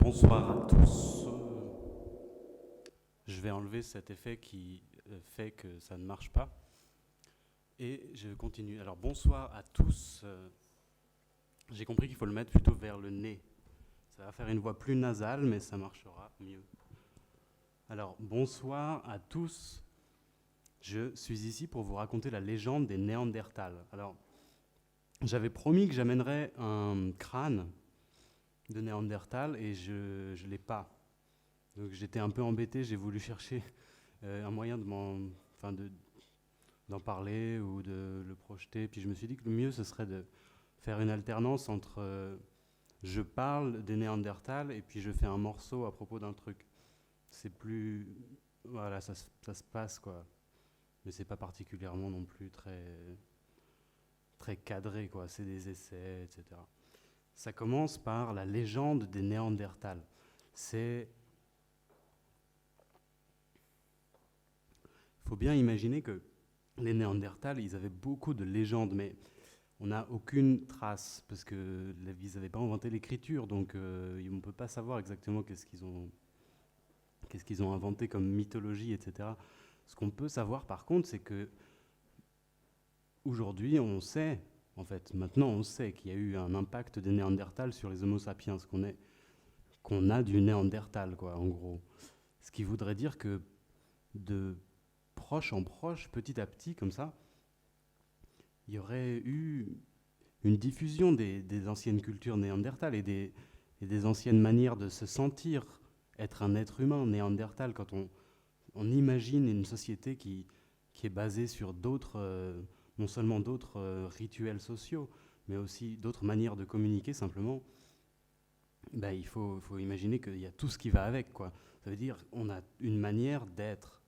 Bonsoir à tous. Je vais enlever cet effet qui fait que ça ne marche pas. Et je continue. Alors bonsoir à tous. J'ai compris qu'il faut le mettre plutôt vers le nez. Ça va faire une voix plus nasale, mais ça marchera mieux. Alors bonsoir à tous. Je suis ici pour vous raconter la légende des Néandertals. Alors j'avais promis que j'amènerais un crâne de Néandertal et je ne l'ai pas. Donc j'étais un peu embêté, j'ai voulu chercher un moyen d'en parler ou de le projeter. Puis je me suis dit que le mieux, ce serait de faire une alternance entre je parle des Néandertals et puis je fais un morceau à propos d'un truc. C'est plus... Voilà, ça se passe, quoi. Mais c'est pas particulièrement non plus très cadré, quoi. C'est des essais, etc. Ça commence par la légende des Néandertals. Il faut bien imaginer que les Néandertals, ils avaient beaucoup de légendes, mais on n'a aucune trace, parce qu'ils n'avaient pas inventé l'écriture, donc on ne peut pas savoir exactement qu'est-ce qu'ils ont inventé comme mythologie, etc. Ce qu'on peut savoir, par contre, c'est que aujourd'hui, on sait... En fait, maintenant, on sait qu'il y a eu un impact des Néandertals sur les Homo sapiens, qu'on a du Néandertal, quoi, en gros. Ce qui voudrait dire que de proche en proche, petit à petit, comme ça, il y aurait eu une diffusion des anciennes cultures néandertales et des anciennes manières de se sentir être un être humain néandertal quand on imagine une société qui est basée sur d'autres... non seulement d'autres rituels sociaux, mais aussi d'autres manières de communiquer simplement, il faut imaginer qu'il y a tout ce qui va avec, quoi. Ça veut dire qu'on a une manière d'être.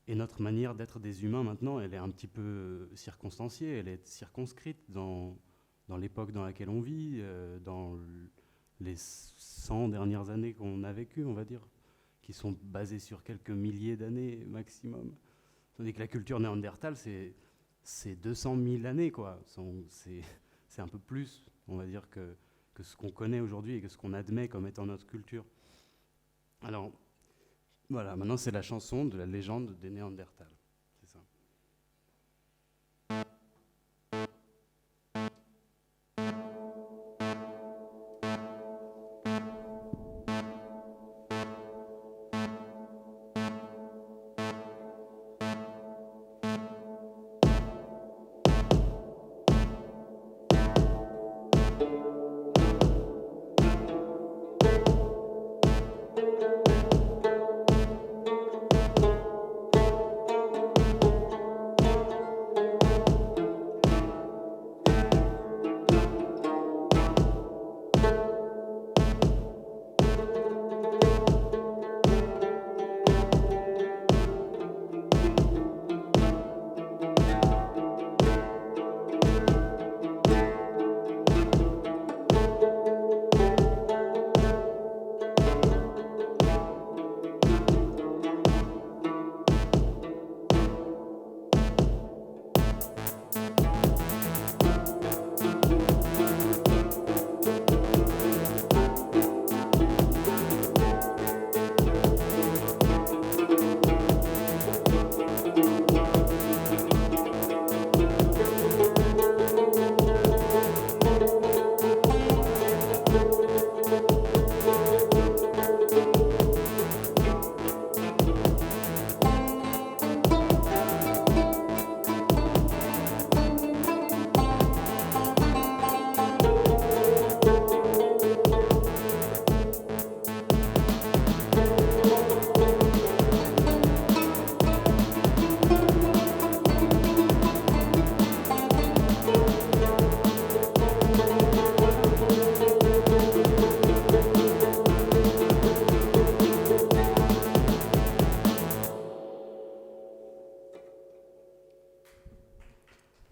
Et notre manière d'être des humains maintenant, elle est un petit peu circonstanciée, elle est circonscrite dans l'époque dans laquelle on vit, dans les 100 dernières années qu'on a vécues, on va dire, qui sont basées sur quelques milliers d'années maximum. Tandis que la culture néandertale, c'est 200 000 années, quoi. C'est un peu plus, on va dire, que ce qu'on connaît aujourd'hui et que ce qu'on admet comme étant notre culture. Alors, voilà, maintenant c'est la chanson de la légende des Néandertals. C'est ça.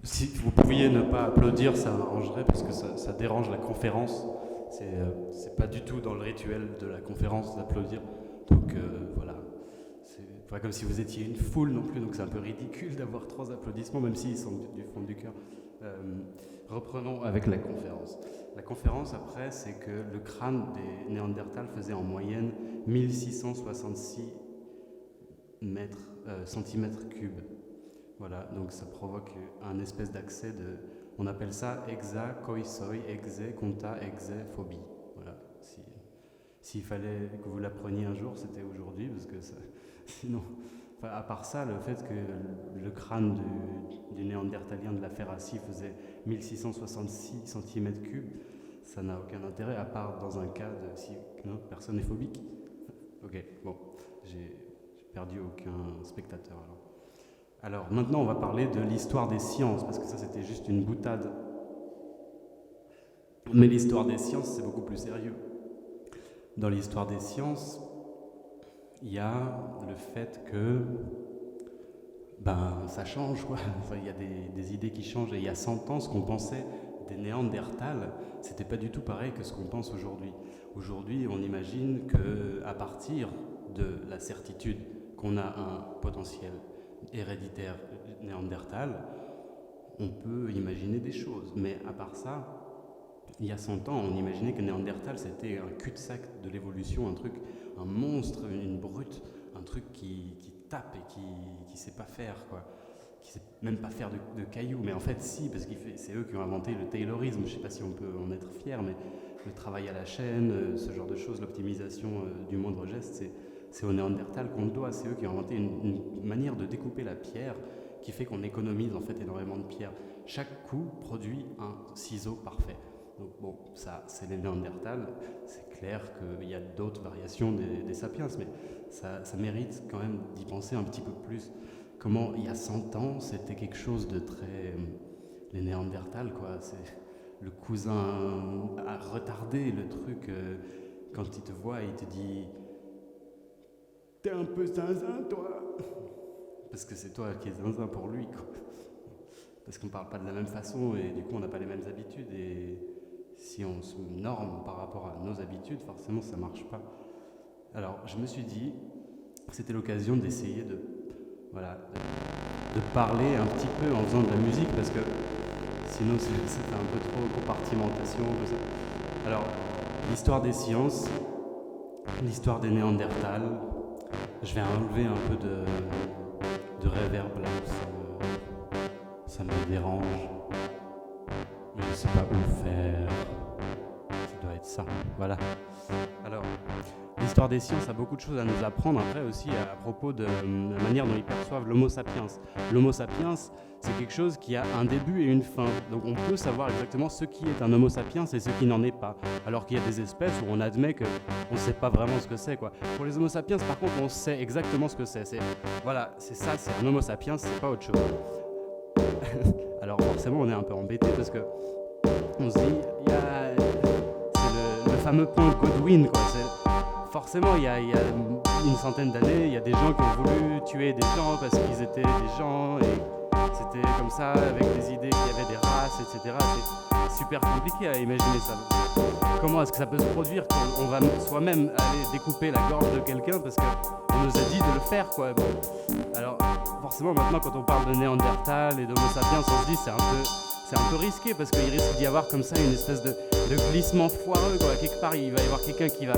Si vous pouviez ne pas applaudir, ça arrangerait parce que ça dérange la conférence. C'est pas du tout dans le rituel de la conférence d'applaudir. Donc voilà, c'est pas comme si vous étiez une foule non plus, donc c'est un peu ridicule d'avoir 3 applaudissements, même s'ils sont du fond du cœur. Reprenons avec la conférence. La conférence, après, c'est que le crâne des Néandertals faisait en moyenne 1666 centimètres cubes. Voilà, donc ça provoque un espèce d'accès de... On appelle ça hexakoisoi, konta, phobie. Voilà. S'il fallait que vous l'appreniez un jour, c'était aujourd'hui, parce que ça, sinon... Enfin, à part ça, le fait que le crâne du néandertalien de la Ferracie faisait 1666 cm3, ça n'a aucun intérêt, à part dans un cas de... Si non, personne n'est phobique. Ok, bon, j'ai perdu aucun spectateur alors. Alors maintenant, on va parler de l'histoire des sciences, parce que ça, c'était juste une boutade. Mais l'histoire des sciences, c'est beaucoup plus sérieux. Dans l'histoire des sciences, il y a le fait que ça change, quoi. Enfin, il y a des idées qui changent. Et il y a 100 ans, ce qu'on pensait des Néandertals, c'était pas du tout pareil que ce qu'on pense aujourd'hui. Aujourd'hui, on imagine qu'à partir de la certitude qu'on a un potentiel héréditaire néandertal, on peut imaginer des choses. Mais à part ça, il y a 100 ans, on imaginait que Néandertal, c'était un cul-de-sac de l'évolution, un monstre, une brute, un truc qui tape et qui sait pas faire, quoi. Qui sait même pas faire de cailloux. Mais en fait, si, parce que c'est eux qui ont inventé le taylorisme. Je sais pas si on peut en être fier, mais le travail à la chaîne, ce genre de choses, l'optimisation du moindre geste, c'est aux Néandertal qu'on le doit. C'est eux qui ont inventé une manière de découper la pierre qui fait qu'on économise en fait énormément de pierre. Chaque coup produit un ciseau parfait. Donc bon, ça c'est les Néandertals. C'est clair qu'il y a d'autres variations des sapiens, mais ça mérite quand même d'y penser un petit peu plus. Comment il y a 100 ans, c'était quelque chose de très... Les Néandertals, quoi. C'est le cousin retardé, le truc... quand il te voit, il te dit... T'es un peu zinzin, toi. Parce que c'est toi qui es zinzin pour lui, quoi. Parce qu'on parle pas de la même façon et du coup on n'a pas les mêmes habitudes. Et si on se norme par rapport à nos habitudes, forcément ça marche pas. Alors je me suis dit, c'était l'occasion d'essayer de parler un petit peu en faisant de la musique, parce que sinon c'était un peu trop compartimentation. Alors, l'histoire des sciences, l'histoire des Néandertals, je vais enlever un peu de reverb là, ça me dérange. Mais je sais pas où faire. Ça doit être ça, voilà. Alors, l'histoire des sciences a beaucoup de choses à nous apprendre après aussi à propos de la manière dont ils perçoivent l'Homo sapiens. L'Homo sapiens, c'est quelque chose qui a un début et une fin. Donc on peut savoir exactement ce qui est un Homo sapiens et ce qui n'en est pas. Alors qu'il y a des espèces où on admet qu'on ne sait pas vraiment ce que c'est, quoi. Pour les Homo sapiens, par contre, on sait exactement ce que c'est. Voilà, c'est ça, c'est un Homo sapiens, c'est pas autre chose. Alors forcément, on est un peu embêté parce que on se dit, c'est le fameux point Godwin, quoi. Forcément, il y a une centaine d'années, il y a des gens qui ont voulu tuer des gens parce qu'ils étaient des gens et c'était comme ça, avec des idées qu'il y avait des races, etc. C'est super compliqué à imaginer ça. Comment est-ce que ça peut se produire qu'on va soi-même aller découper la gorge de quelqu'un parce qu'on nous a dit de le faire, quoi. Bon. Alors, forcément, maintenant, quand on parle de Néandertal et d'Homo sapiens, on se dit c'est un peu risqué parce qu'il risque d'y avoir comme ça une espèce de glissement foireux, quoi. Quelque part, il va y avoir quelqu'un qui va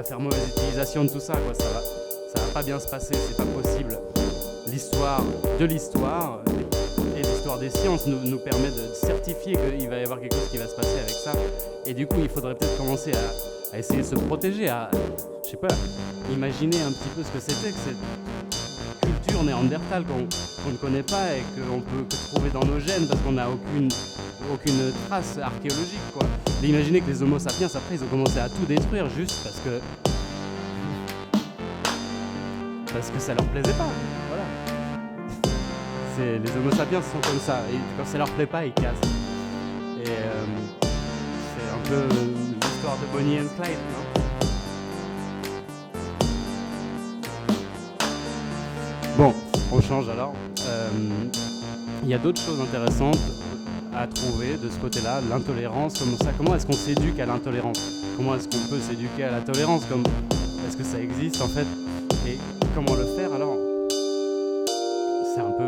faire mauvaise utilisation de tout ça, quoi. Ça va pas bien se passer, c'est pas possible. L'histoire de l'histoire et l'histoire des sciences nous permet de certifier qu'il va y avoir quelque chose qui va se passer avec ça. Et du coup, il faudrait peut-être commencer à essayer de se protéger, je sais pas, imaginer un petit peu ce que c'était que cette culture néandertale qu'on ne connaît pas et qu'on peut que trouver dans nos gènes parce qu'on n'a aucune trace archéologique, quoi. Et imaginez que les Homo sapiens, après, ils ont commencé à tout détruire juste parce que ça leur plaisait pas. Voilà. Les Homo sapiens sont comme ça. Et quand ça leur plaît pas, ils cassent. Et c'est un peu l'histoire de Bonnie and Clyde, non ? Bon, on change alors. Il y a d'autres choses intéressantes à trouver de ce côté-là, l'intolérance, comment est-ce qu'on s'éduque à l'intolérance ? Comment est-ce qu'on peut s'éduquer à la tolérance ? Est-ce que ça existe en fait ? Et comment le faire alors ? C'est un peu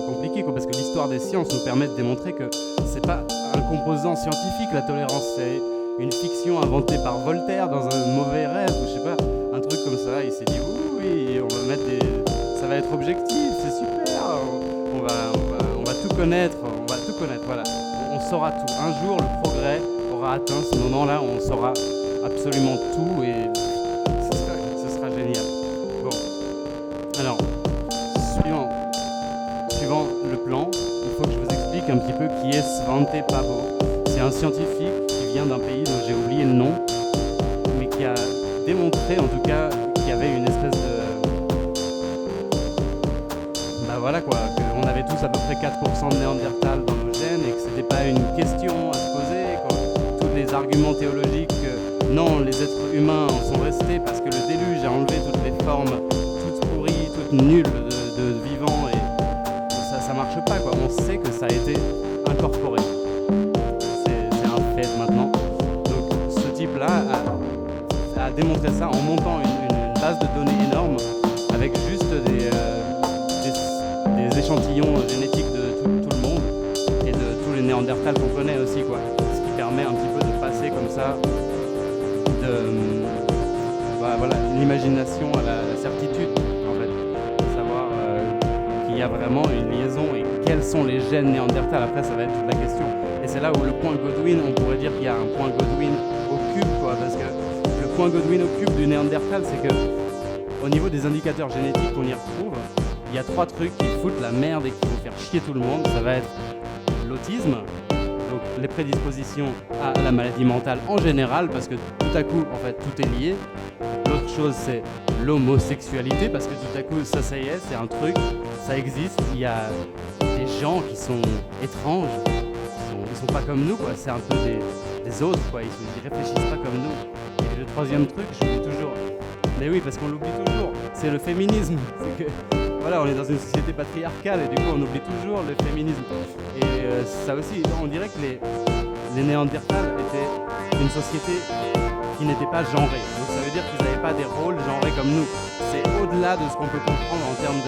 compliqué, quoi, parce que l'histoire l'histoire des sciences nous permet de démontrer que c'est pas un composant scientifique, la tolérance, c'est une fiction inventée par Voltaire dans un mauvais rêve, ou je sais pas, un truc comme ça. Il s'est dit oui, on va mettre ça va être objectif, c'est super, on va tout connaître, voilà. On saura tout. Un jour, le progrès aura atteint ce moment-là, on saura absolument tout et ce sera génial. Bon, alors, suivant le plan, il faut que je vous explique un petit peu qui est Svante Pääbo. C'est un scientifique qui vient d'un pays dont j'ai oublié le nom, mais qui a démontré en tout cas qu'il y avait une espèce de... voilà quoi, qu'on avait tous à peu près 4% de Néandertal dans nos gènes et que c'était pas une question à se poser, quoi. Tous les arguments théologiques que non, les êtres humains en sont restés parce que le déluge a enlevé toutes les formes toutes pourries, toutes nulles de vivants et ça marche pas quoi. On sait que ça a été incorporé. C'est un fait maintenant. Donc ce type-là a démontré ça en montant une base de données énorme avec juste des échantillons génétiques de tout le monde et de tous les Néandertals qu'on connaît aussi quoi. Ce qui permet un petit peu de passer comme ça de l'imagination à la certitude en fait, de savoir qu'il y a vraiment une liaison et quels sont les gènes Néandertal. Après ça va être toute la question et c'est là où le point Godwin, on pourrait dire qu'il y a un point Godwin au cube quoi, parce que le point Godwin au cube du Néandertal, c'est que au niveau des indicateurs génétiques qu'on y retrouve, il y a 3 trucs qui foutent la merde et qui vont faire chier tout le monde. Ça va être l'autisme, donc les prédispositions à la maladie mentale en général, parce que tout à coup, en fait, tout est lié. L'autre chose, c'est l'homosexualité, parce que tout à coup, ça y est, c'est un truc, ça existe. Il y a des gens qui sont étranges, ils sont pas comme nous, quoi. C'est un peu des autres, quoi. Ils réfléchissent pas comme nous. Et le troisième truc, je l'oublie toujours. Mais oui, parce qu'on l'oublie toujours, c'est le féminisme. C'est que voilà, on est dans une société patriarcale et du coup on oublie toujours le féminisme. Et ça aussi, on dirait que les Néandertals étaient une société qui n'était pas genrée. Donc ça veut dire qu'ils n'avaient pas des rôles genrés comme nous. C'est au-delà de ce qu'on peut comprendre en termes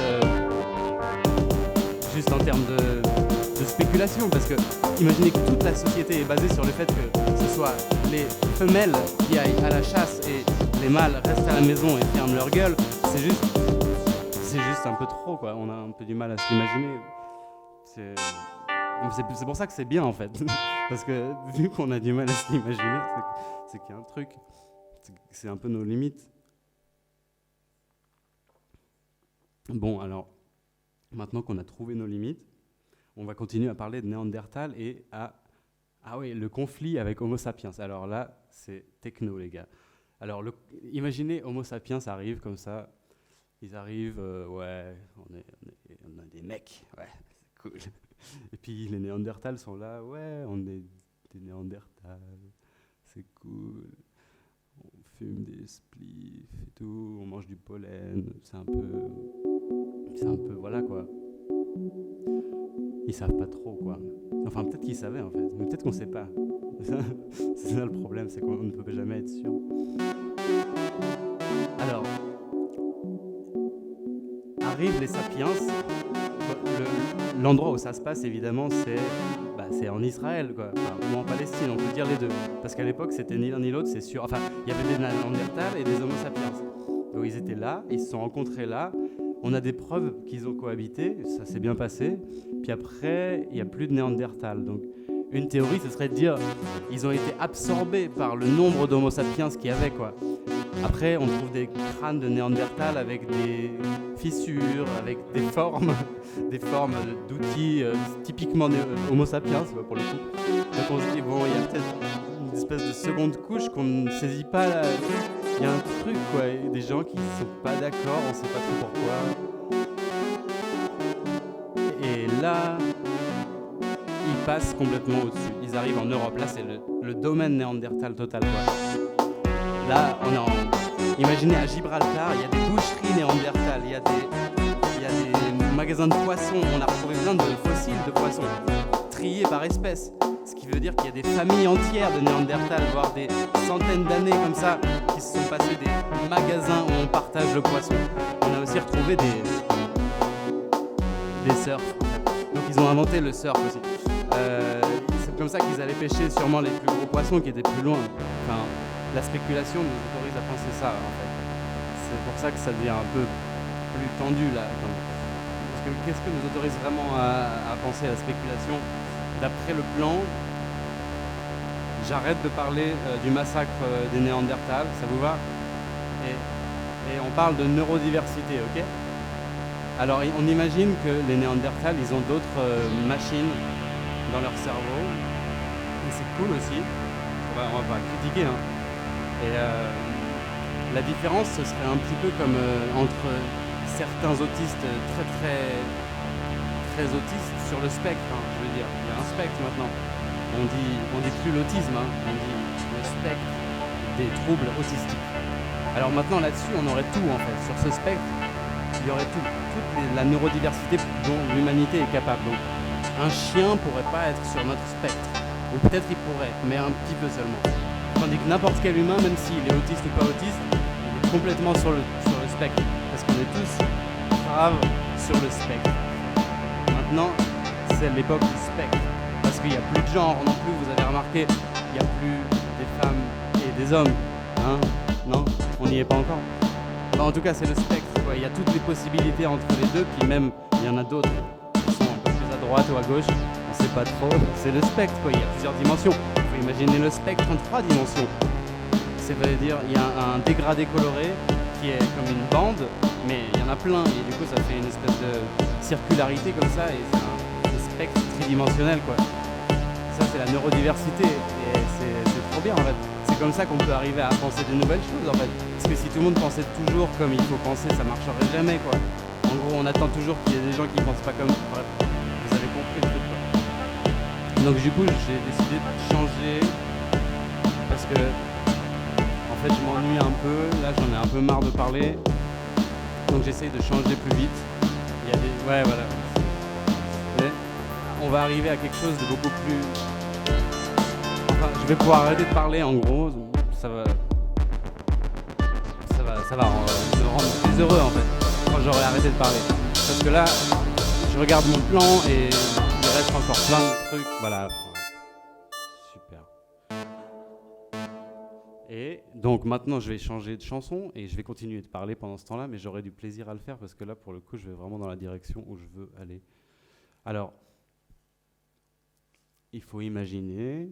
de spéculation. Parce que imaginez que toute la société est basée sur le fait que ce soit les femelles qui aillent à la chasse et les mâles restent à la maison et ferment leur gueule. C'est juste un peu trop quoi, on a un peu du mal à s'imaginer. C'est pour ça que c'est bien en fait, parce que vu qu'on a du mal à s'imaginer, c'est qu'il y a un truc, c'est un peu nos limites. Bon alors, maintenant qu'on a trouvé nos limites, on va continuer à parler de Néandertal et le conflit avec Homo sapiens. Alors là, c'est techno les gars. Alors imaginez Homo sapiens arrive comme ça. Ils arrivent, on a des mecs, ouais, c'est cool. Et puis les Néandertals sont là, ouais, on est des Néandertals, c'est cool. On fume des spliffs et tout, on mange du pollen, c'est un peu, voilà quoi. Ils savent pas trop quoi. Enfin peut-être qu'ils savaient en fait, mais peut-être qu'on sait pas. C'est ça le problème, c'est qu'on ne peut jamais être sûr. Alors, arrivent les sapiens. L'endroit où ça se passe évidemment c'est en Israël quoi, ou en Palestine, on peut dire les deux, parce qu'à l'époque c'était ni l'un ni l'autre, c'est sûr. Enfin il y avait des Néandertals et des Homo sapiens, donc ils étaient là, ils se sont rencontrés là, on a des preuves qu'ils ont cohabité, ça s'est bien passé, puis après il n'y a plus de Néandertals. Donc une théorie ce serait de dire ils ont été absorbés par le nombre d'Homo sapiens qu'il y avait quoi. Après, on trouve des crânes de Néandertal avec des fissures, avec des formes d'outils typiquement Homo sapiens, pour le coup. Donc on se dit, bon, il y a peut-être une espèce de seconde couche qu'on ne saisit pas. Là. Il y a un truc, quoi. Des gens qui ne sont pas d'accord, on ne sait pas trop pourquoi. Et là, ils passent complètement au-dessus. Ils arrivent en Europe. Là, c'est le domaine Néandertal total, quoi. Là, imaginez à Gibraltar, il y a des boucheries néandertales, il y a des magasins de poissons, on a retrouvé plein de fossiles de poissons, triés par espèce. Ce qui veut dire qu'il y a des familles entières de Néandertal, voire des centaines d'années comme ça, qui se sont passées des magasins où on partage le poisson. On a aussi retrouvé des surfs. Donc qu'ils ont inventé le surf aussi. C'est comme ça qu'ils allaient pêcher sûrement les plus gros poissons qui étaient plus loin. Enfin, la spéculation nous autorise à penser ça en fait. C'est pour ça que ça devient un peu plus tendu là. Parce que qu'est-ce que nous autorise vraiment à penser à la spéculation? D'après le plan, j'arrête de parler du massacre des Néandertals, ça vous va? Et on parle de neurodiversité, ok? Alors on imagine que les Néandertals, ils ont d'autres machines dans leur cerveau. Et c'est cool aussi. On va pas critiquer, hein. Et la différence, ce serait un petit peu comme entre certains autistes très autistes sur le spectre, hein, je veux dire. Il y a un spectre maintenant. On dit plus l'autisme, hein, on dit le spectre des troubles autistiques. Alors maintenant là-dessus, on aurait tout en fait. Sur ce spectre, il y aurait toute la neurodiversité dont l'humanité est capable. Donc un chien pourrait pas être sur notre spectre. Ou peut-être il pourrait, mais un petit peu seulement. Tandis que n'importe quel humain, même s'il est autiste ou pas autiste, il est complètement sur le spectre. Parce qu'on est tous graves sur le spectre. Maintenant, c'est l'époque du spectre. Parce qu'il n'y a plus de genre non plus, vous avez remarqué, il n'y a plus des femmes et des hommes. Hein? Non? On n'y est pas encore. Bah, en tout cas, c'est le spectre, quoi. Il y a toutes les possibilités entre les deux, puis même, il y en a d'autres qui sont un peu plus à droite ou à gauche. On ne sait pas trop. C'est le spectre, quoi. Il y a plusieurs dimensions. Il faut imaginer le spectre en 3 dimensions. Ça veut dire il y a un dégradé coloré qui est comme une bande, mais il y en a plein. Et du coup, ça fait une espèce de circularité comme ça, et c'est un spectre tridimensionnel, quoi. Ça, c'est la neurodiversité, et c'est trop bien, en fait. C'est comme ça qu'on peut arriver à penser de nouvelles choses, en fait. Parce que si tout le monde pensait toujours comme il faut penser, ça marcherait jamais, quoi. En gros, on attend toujours qu'il y ait des gens qui pensent pas comme... Bref, vous avez compris le truc, quoi. Donc du coup, j'ai décidé de changer, parce que, en fait, je m'ennuie un peu. Là, j'en ai un peu marre de parler. Donc j'essaye de changer plus vite. Il y a des... Ouais, voilà. Et on va arriver à quelque chose de beaucoup plus... Enfin, je vais pouvoir arrêter de parler, en gros. Ça va me rendre plus heureux, en fait, quand j'aurai arrêté de parler. Parce que là, je regarde mon plan et il reste encore plein de trucs. Voilà. Super. Et donc maintenant, je vais changer de chanson et je vais continuer de parler pendant ce temps-là, mais j'aurai du plaisir à le faire parce que là, pour le coup, je vais vraiment dans la direction où je veux aller. Alors, il faut imaginer...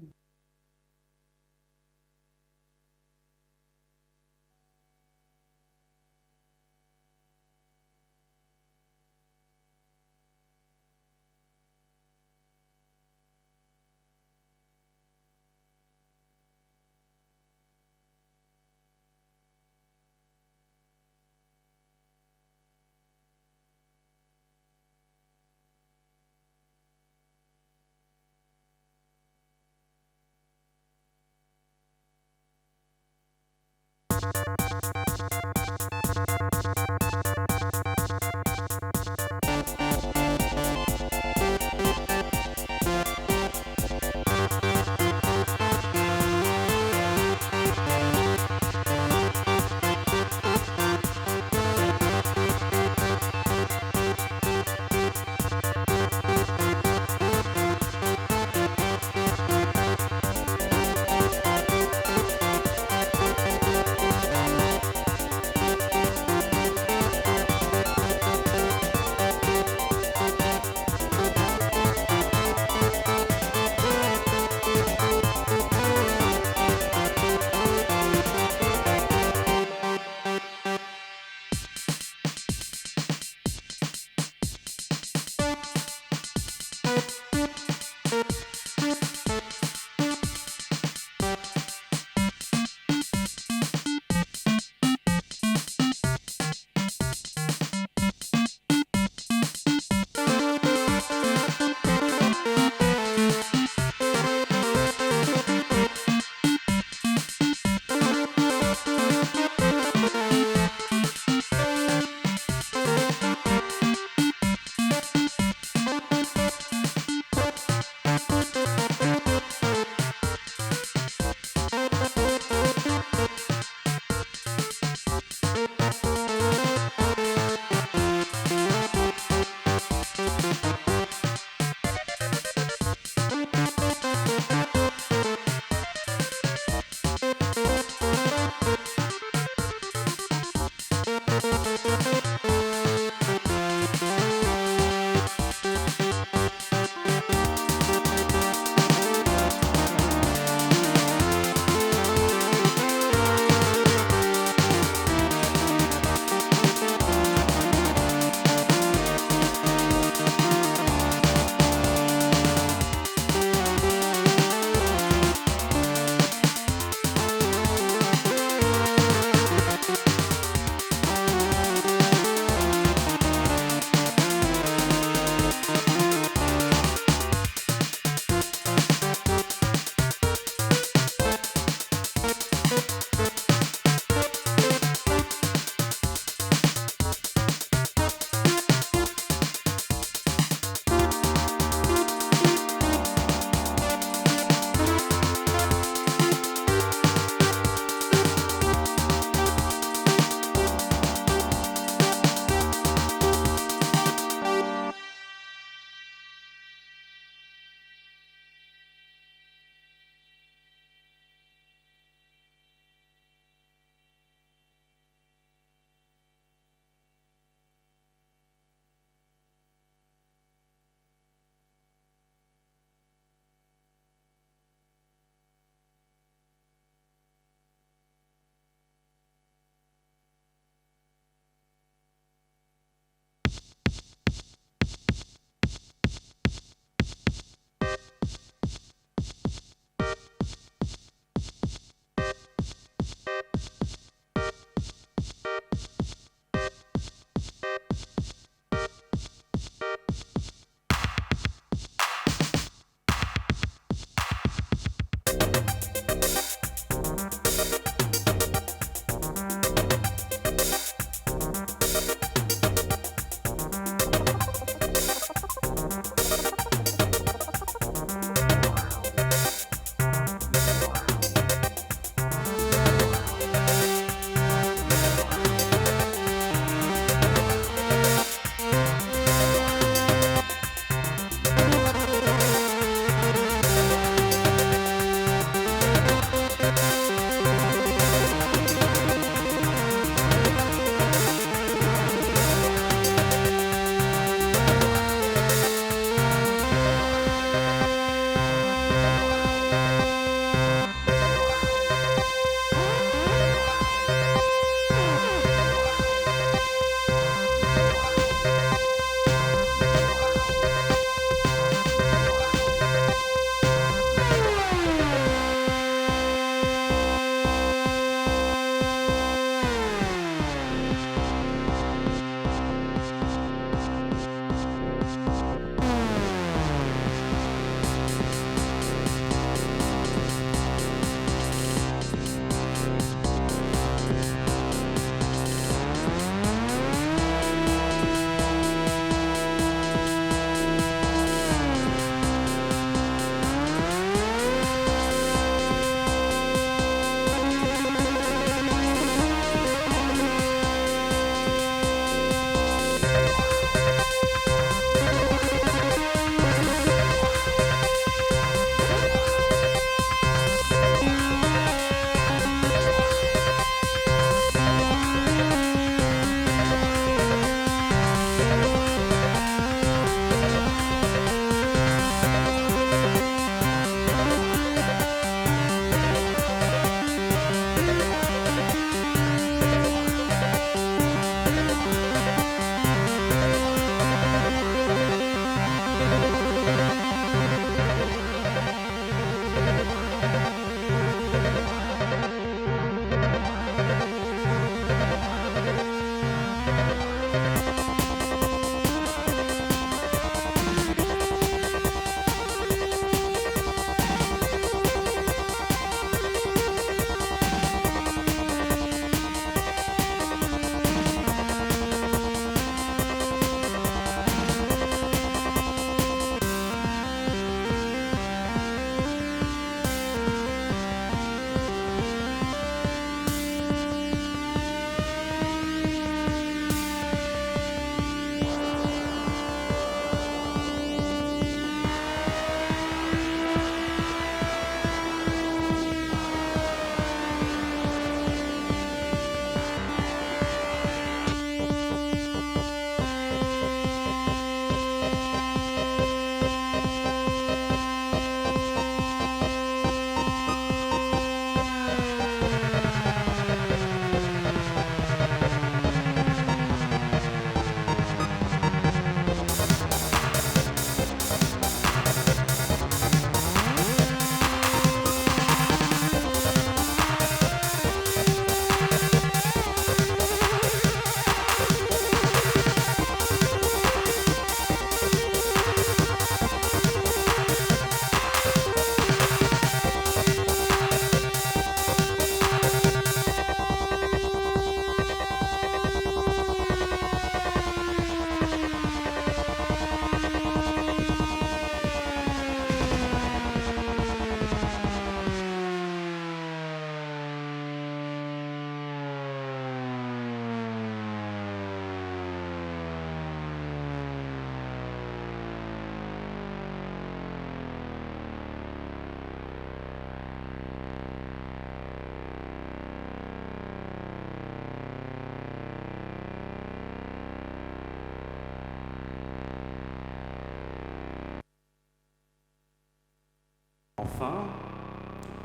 enfin,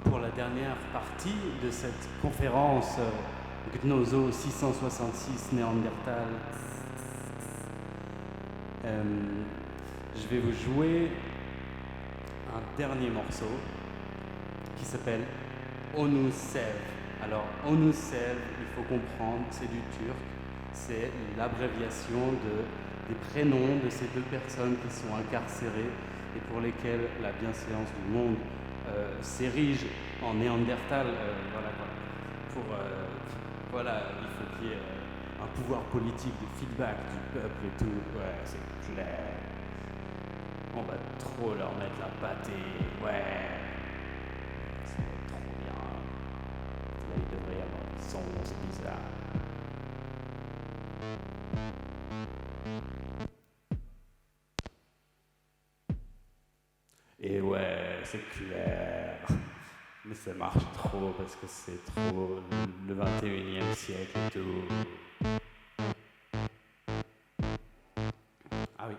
pour la dernière partie de cette conférence Gnoso 666 Néandertal, je vais vous jouer un dernier morceau qui s'appelle Onu Sev. Alors, Onu Sev, il faut comprendre, c'est du turc, c'est l'abréviation des prénoms de ces deux personnes qui sont incarcérées et pour lesquelles la bienséance du monde s'érige en néandertal. Voilà, il faut qu'il y ait un pouvoir politique de feedback du peuple et tout. Ouais, c'est clair. On va trop leur mettre la pâtée. Ouais. C'est trop bien. Là, il devrait y avoir des sons, c'est bizarre. Et ouais, c'est clair. Mais ça marche trop parce que c'est trop le 21e siècle et tout. Ah oui.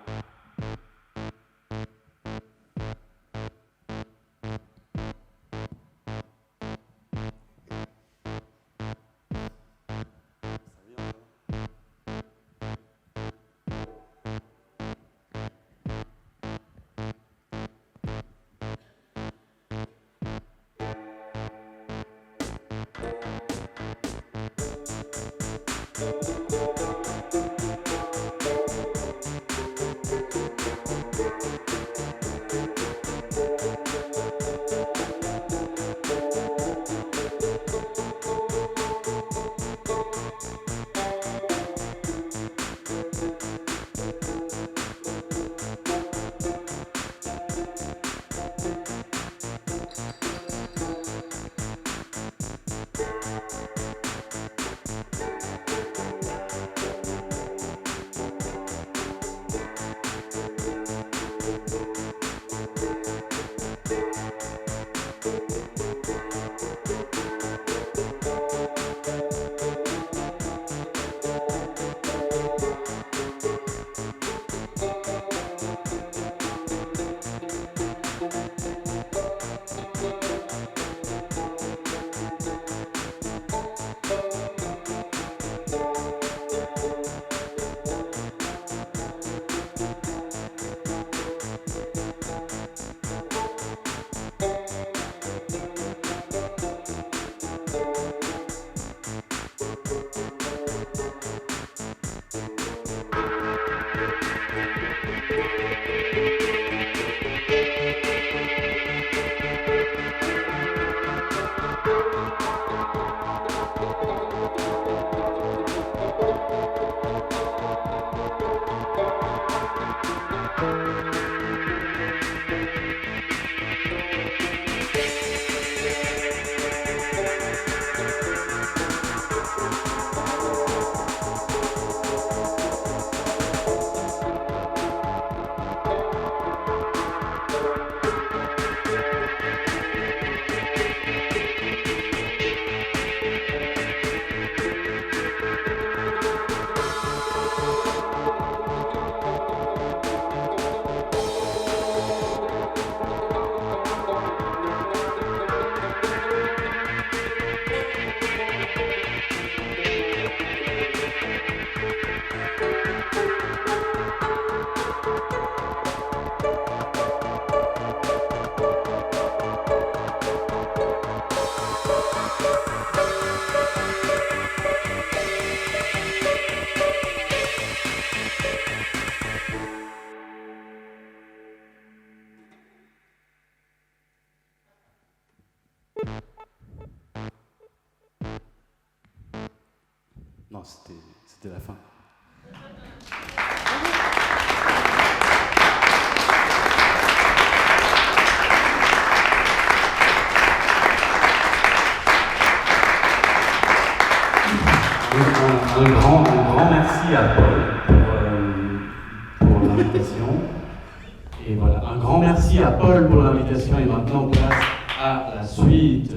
Non, c'était la fin. Un grand merci à Paul pour l'invitation. Et voilà, un grand merci à Paul pour l'invitation et maintenant place à la suite.